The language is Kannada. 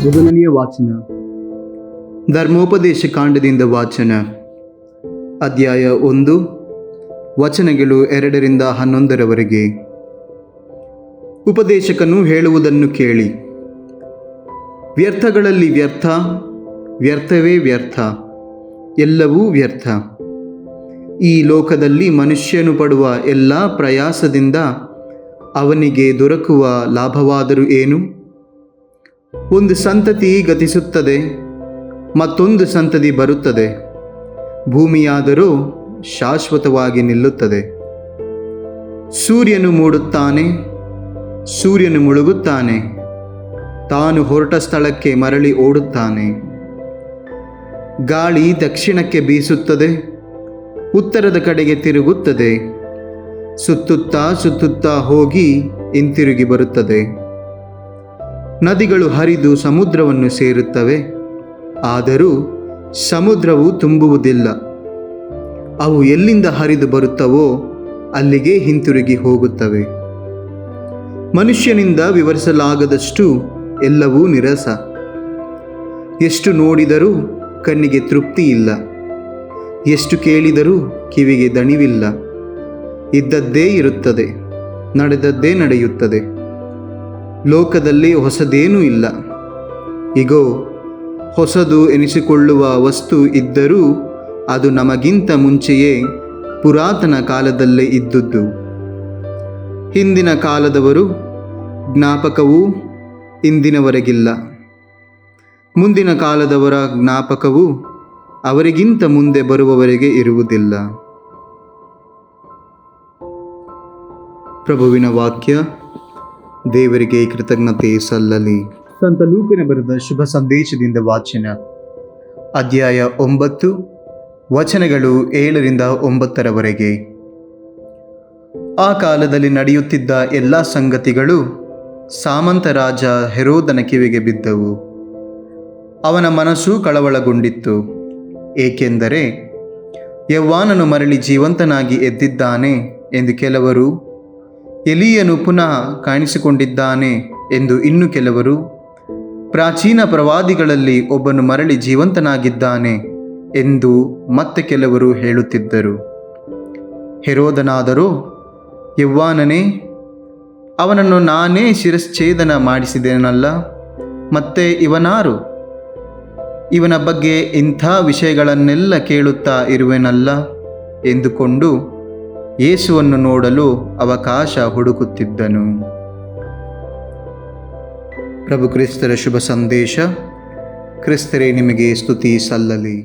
ಮೊದಲನೆಯ ವಾಚನ ಧರ್ಮೋಪದೇಶ ಕಾಂಡದಿಂದ ವಾಚನ. ಅಧ್ಯಾಯ 1, ವಚನಗಳು 2-11. ಉಪದೇಶಕನು ಹೇಳುವುದನ್ನು ಕೇಳಿ. ವ್ಯರ್ಥಗಳಲ್ಲಿ ವ್ಯರ್ಥ, ವ್ಯರ್ಥವೇ ವ್ಯರ್ಥ, ಎಲ್ಲವೂ ವ್ಯರ್ಥ. ಈ ಲೋಕದಲ್ಲಿ ಮನುಷ್ಯನು ಪಡುವ ಎಲ್ಲ ಪ್ರಯಾಸದಿಂದ ಅವನಿಗೆ ದೊರಕುವ ಲಾಭವಾದರೂ ಏನು? ಒಂದು ಸಂತತಿ ಗತಿಸುತ್ತದೆ, ಮತ್ತೊಂದು ಸಂತತಿ ಬರುತ್ತದೆ. ಭೂಮಿಯಾದರೂ ಶಾಶ್ವತವಾಗಿ ನಿಲ್ಲುತ್ತದೆ. ಸೂರ್ಯನು ಮೂಡುತ್ತಾನೆ, ಸೂರ್ಯನು ಮುಳುಗುತ್ತಾನೆ, ತಾನು ಹೊರಟ ಸ್ಥಳಕ್ಕೆ ಮರಳಿ ಓಡುತ್ತಾನೆ. ಗಾಳಿ ದಕ್ಷಿಣಕ್ಕೆ ಬೀಸುತ್ತದೆ, ಉತ್ತರದ ಕಡೆಗೆ ತಿರುಗುತ್ತದೆ, ಸುತ್ತುತ್ತಾ ಸುತ್ತುತ್ತಾ ಹೋಗಿ ಹಿಂತಿರುಗಿ ಬರುತ್ತದೆ. ನದಿಗಳು ಹರಿದು ಸಮುದ್ರವನ್ನು ಸೇರುತ್ತವೆ, ಆದರೂ ಸಮುದ್ರವು ತುಂಬುವುದಿಲ್ಲ. ಅವು ಎಲ್ಲಿಂದ ಹರಿದು ಬರುತ್ತವೋ ಅಲ್ಲಿಗೆ ಹಿಂತಿರುಗಿ ಹೋಗುತ್ತವೆ. ಮನುಷ್ಯನಿಂದ ವಿವರಿಸಲಾಗದಷ್ಟು ಎಲ್ಲವೂ ನಿರಸ. ಎಷ್ಟು ನೋಡಿದರೂ ಕಣ್ಣಿಗೆ ತೃಪ್ತಿ ಇಲ್ಲ, ಎಷ್ಟು ಕೇಳಿದರೂ ಕಿವಿಗೆ ದಣಿವಿಲ್ಲ. ಇದ್ದದ್ದೇ ಇರುತ್ತದೆ, ನಡೆದದ್ದೇ ನಡೆಯುತ್ತದೆ. ಲೋಕದಲ್ಲಿ ಹೊಸದೇನೂ ಇಲ್ಲ. ಇಗೋ, ಹೊಸದು ಎನಿಸಿಕೊಳ್ಳುವ ವಸ್ತು ಇದ್ದರೂ ಅದು ನಮಗಿಂತ ಮುಂಚೆಯೇ ಪುರಾತನ ಕಾಲದಲ್ಲೇ ಇದ್ದುದು. ಹಿಂದಿನ ಕಾಲದವರು ಜ್ಞಾಪಕವೂ ಇಂದಿನವರೆಗಿಲ್ಲ, ಮುಂದಿನ ಕಾಲದವರ ಜ್ಞಾಪಕವು ಅವರಿಗಿಂತ ಮುಂದೆ ಬರುವವರೆಗೆ ಇರುವುದಿಲ್ಲ. ಪ್ರಭುವಿನ ವಾಕ್ಯ. ದೇವರಿಗೆ ಕೃತಜ್ಞತೆ ಸಲ್ಲಲಿ. ಸಂತ ಲೂಕನ ಬರೆದ ಶುಭ ಸಂದೇಶದಿಂದ ವಾಚನ. ಅಧ್ಯಾಯ 9, ವಚನಗಳು 7-9. ಆ ಕಾಲದಲ್ಲಿ ನಡೆಯುತ್ತಿದ್ದ ಎಲ್ಲ ಸಂಗತಿಗಳು ಸಾಮಂತ ರಾಜ ಹೆರೋದನ ಕಿವಿಗೆ ಬಿದ್ದವು. ಅವನ ಮನಸ್ಸು ಕಳವಳಗೊಂಡಿತ್ತು, ಏಕೆಂದರೆ ಯೌವನನು ಮರಳಿ ಜೀವಂತನಾಗಿ ಎದ್ದಿದ್ದಾನೆ ಎಂದು ಕೆಲವರು, ಎಲೀಯನು ಪುನಃ ಕಾಣಿಸಿಕೊಂಡಿದ್ದಾನೆ ಎಂದು ಇನ್ನು ಕೆಲವರು, ಪ್ರಾಚೀನ ಪ್ರವಾದಿಗಳಲ್ಲಿ ಒಬ್ಬನು ಮರಳಿ ಜೀವಂತನಾಗಿದ್ದಾನೆ ಎಂದು ಮತ್ತೆ ಕೆಲವರು ಹೇಳುತ್ತಿದ್ದರು. ಹೆರೋದನಾದರೋ, ಯೌವನನೇ, ಅವನನ್ನು ನಾನೇ ಶಿರಶ್ಛೇದನ ಮಾಡಿಸಿದೆನಲ್ಲ, ಮತ್ತೆ ಇವನಾರು? ಇವನ ಬಗ್ಗೆ ಇಂಥ ವಿಷಯಗಳನ್ನೆಲ್ಲ ಕೇಳುತ್ತಾ ಇರುವೆನಲ್ಲ ಎಂದುಕೊಂಡು ಯೇಸುವನ್ನು ನೋಡಲು ಅವಕಾಶ ಹುಡುಕುತ್ತಿದ್ದನು. ಪ್ರಭು ಕ್ರಿಸ್ತರ ಶುಭ ಸಂದೇಶ. ಕ್ರಿಸ್ತರೇ ನಿಮಗೆ ಸ್ತುತಿ ಸಲ್ಲಲಿ.